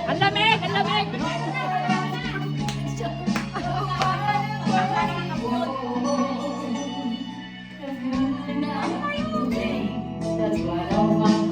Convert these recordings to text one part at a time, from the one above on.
Ang lamig! Ang lamig! That's what I want.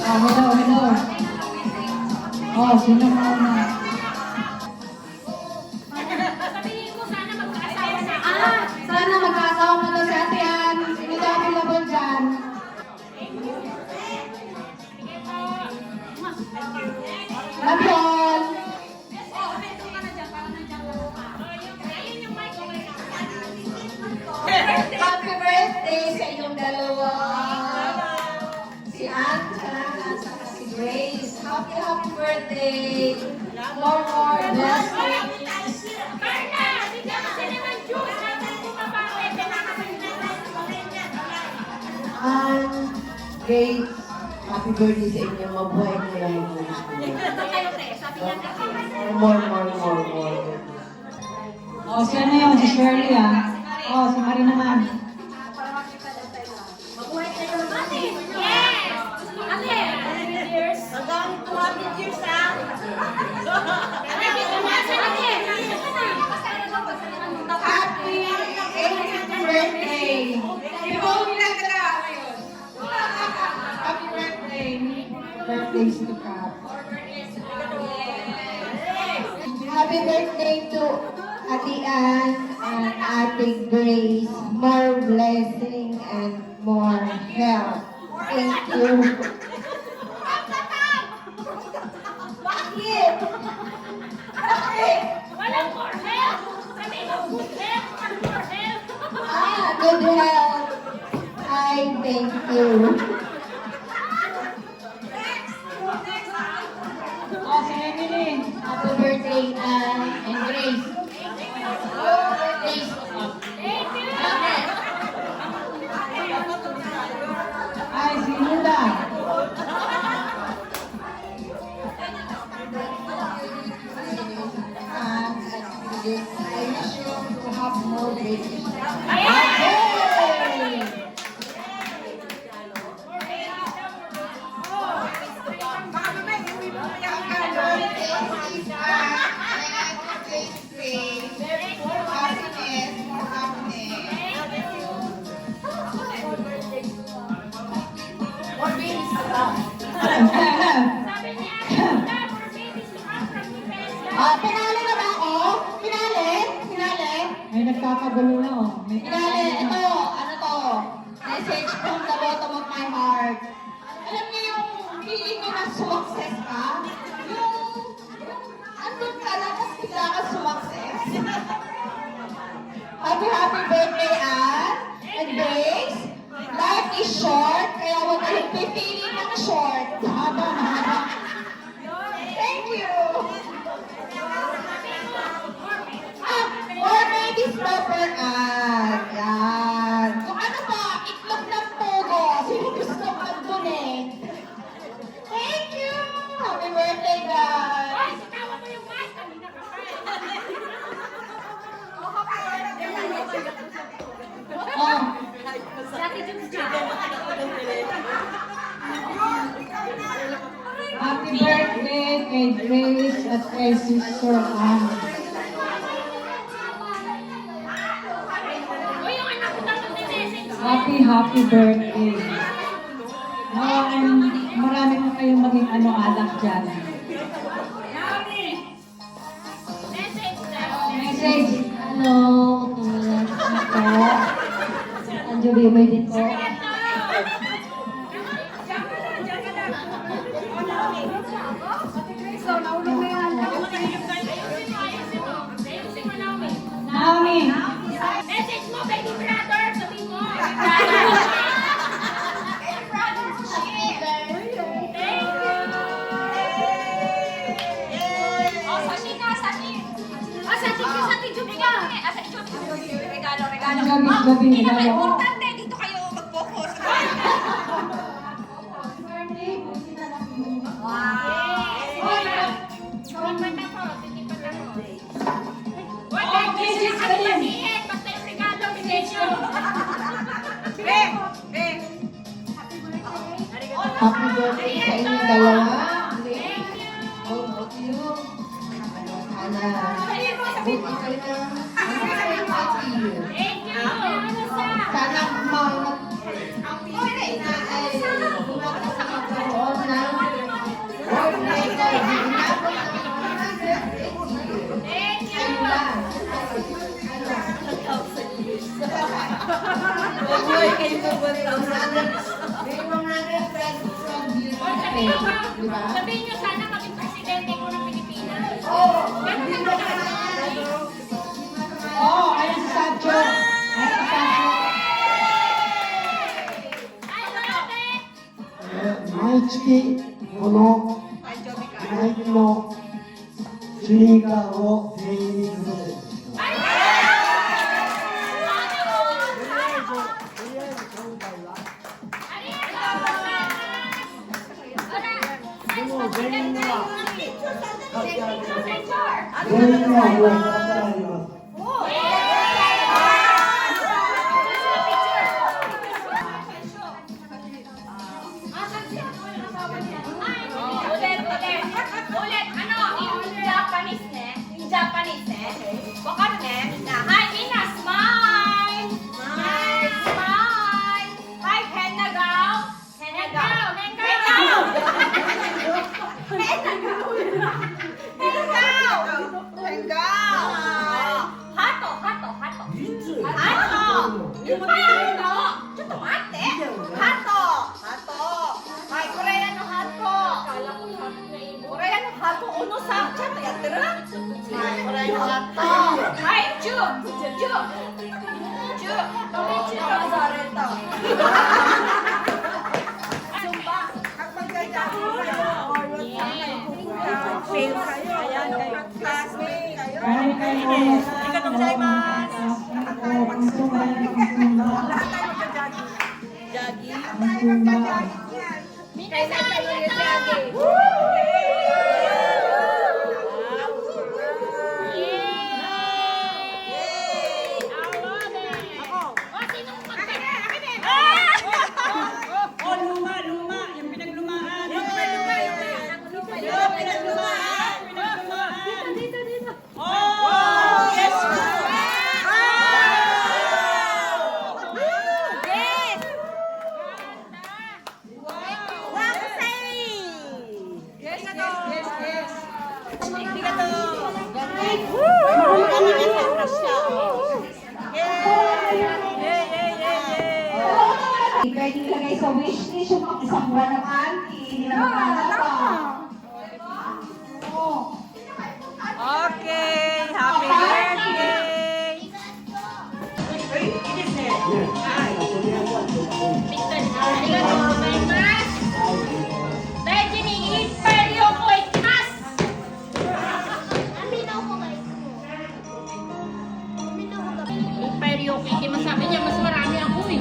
Hello, hello. Oh, sino muna? Sabihin mo sana magkaasawa na. Sana magkaasawa mo na si Ate Ann. Sino daw available dyan? Love you all. Happy birthday sa inyong dalawa. Si Ann, at saka si Grace. Happy birthday. More blessings. Ann, Grace, happy birthday sa inyo. Mabuhay mo lang ang gusto niyo. More. Oh, si ano yun? Si Shirley ah. Oh, si Marie naman. Happy 80th birthday! Happy birthday! Birthday to Cap. Happy birthday to Ate Ann and Ate Grace. More blessing and more health. Thank you. Bakit? Bakit? Walang more help! Sabi mo, good help! More help! Good health. I thank you. Oh, si Emily. Happy birthday, Ann and Grace. Grace. Ay, si Luda. I wish you to have more babies. Okay. Pinali na ba ako? Pinali? Ay, nagkakagulo na oh. Pinali, ito, ano to? Message from the bottom of my heart. Alam niyo yung feeling ko na success ka? Yung andun ka na, tapos bigla ka success. pili ng short. Mahaba. Thank you. Or maybe stopper ad. Yan. Kung ano pa, itlog ng pogo. Sino gusto mag-donate? Thank you. Happy birthday, guys. Ay, sitawa mo yung mic. Kanina ka pa. Oh. Dati dyan ka. Happy birthday kay Grace at kay Sister Anne. O yung anak ko dapat may message. Happy birthday. Marami na kayong maging anak dyan. Message daw. Message. Hello. Tulad ako. Anjo Bimay dito. Naomi. Message mo, baby brother. Sabi mo. Gabi. Importante, dito kayo mag-focus. Happy birthday sa inyong dalawa. All of you. Sana buti kayo ng happy. Sana ay bumakas sa magkaroon ng birthday na inabot ng 180. Ayun lang. Buhay kayo ng May 100 pesos from Beauty. Di ba? Sabihin nyo sana maging presidente ko ng Pilipinas. Oo. Ganun na naman. Oh, ayan si Sancho. Ayan si Sancho. Ay, grabe! 毎月このナイキのスニーカーを店員にプレゼントします。 Ay! とりあえず今回は でも全員には買ってあげます。全員にはもう買ってあげます。 Ulit. Ano? Japanese ne? Japanese ne? Wakaru ne? Hi, Ina. Smile. Smile. Hi, Henagao. Henagao. Hato. Yung hato. Chuto, mate. Hato. Hi, Korean no hato. Korean no hato. Ono sa, chat yatteru? Hi, Korean no hato. Hi, Ju. Zumba. Fail kayo. Ayan kayo. Classmate kayo. Kaya kayo. Arigatou gozaimasu. Lahat tayo magja-jogging. Pwede ilagay sa wishlist yung mga isang buwan ng auntie. Hindi na magkakata. Okay, happy birthday! Arigatou gozaimasu. Yoki. Kaya masabi niya, mas marami ako eh.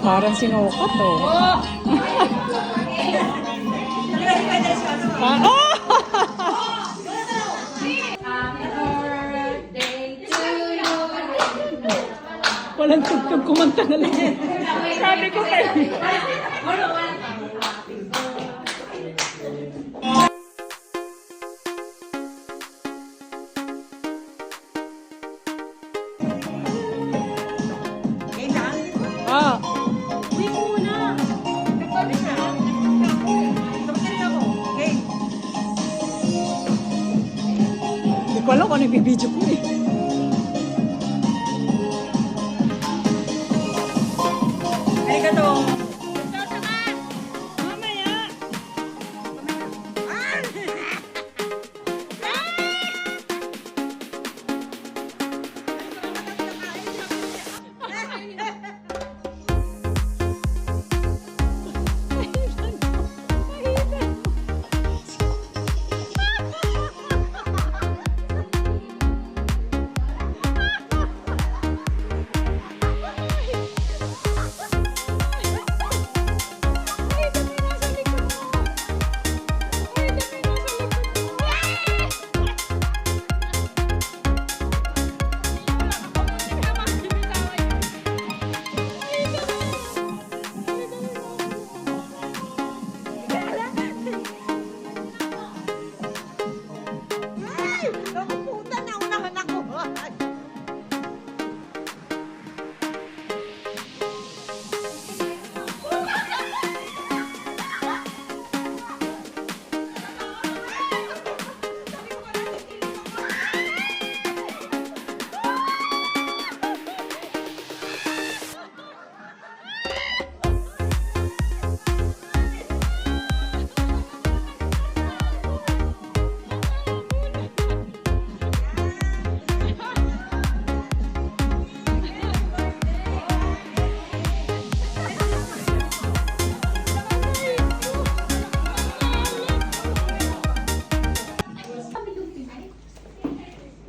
Parang sinukat oh. Oh! Ah, oh! Walang tugtog, kumanta na lang. Sabi ko kayo. Ah. Uwi mo muna. Hindi ko alam kung ano yung bibidyo ko eh. Arigato. Mamaya.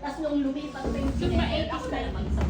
Tapos nung lumipat ko yung Super 80s na naman sa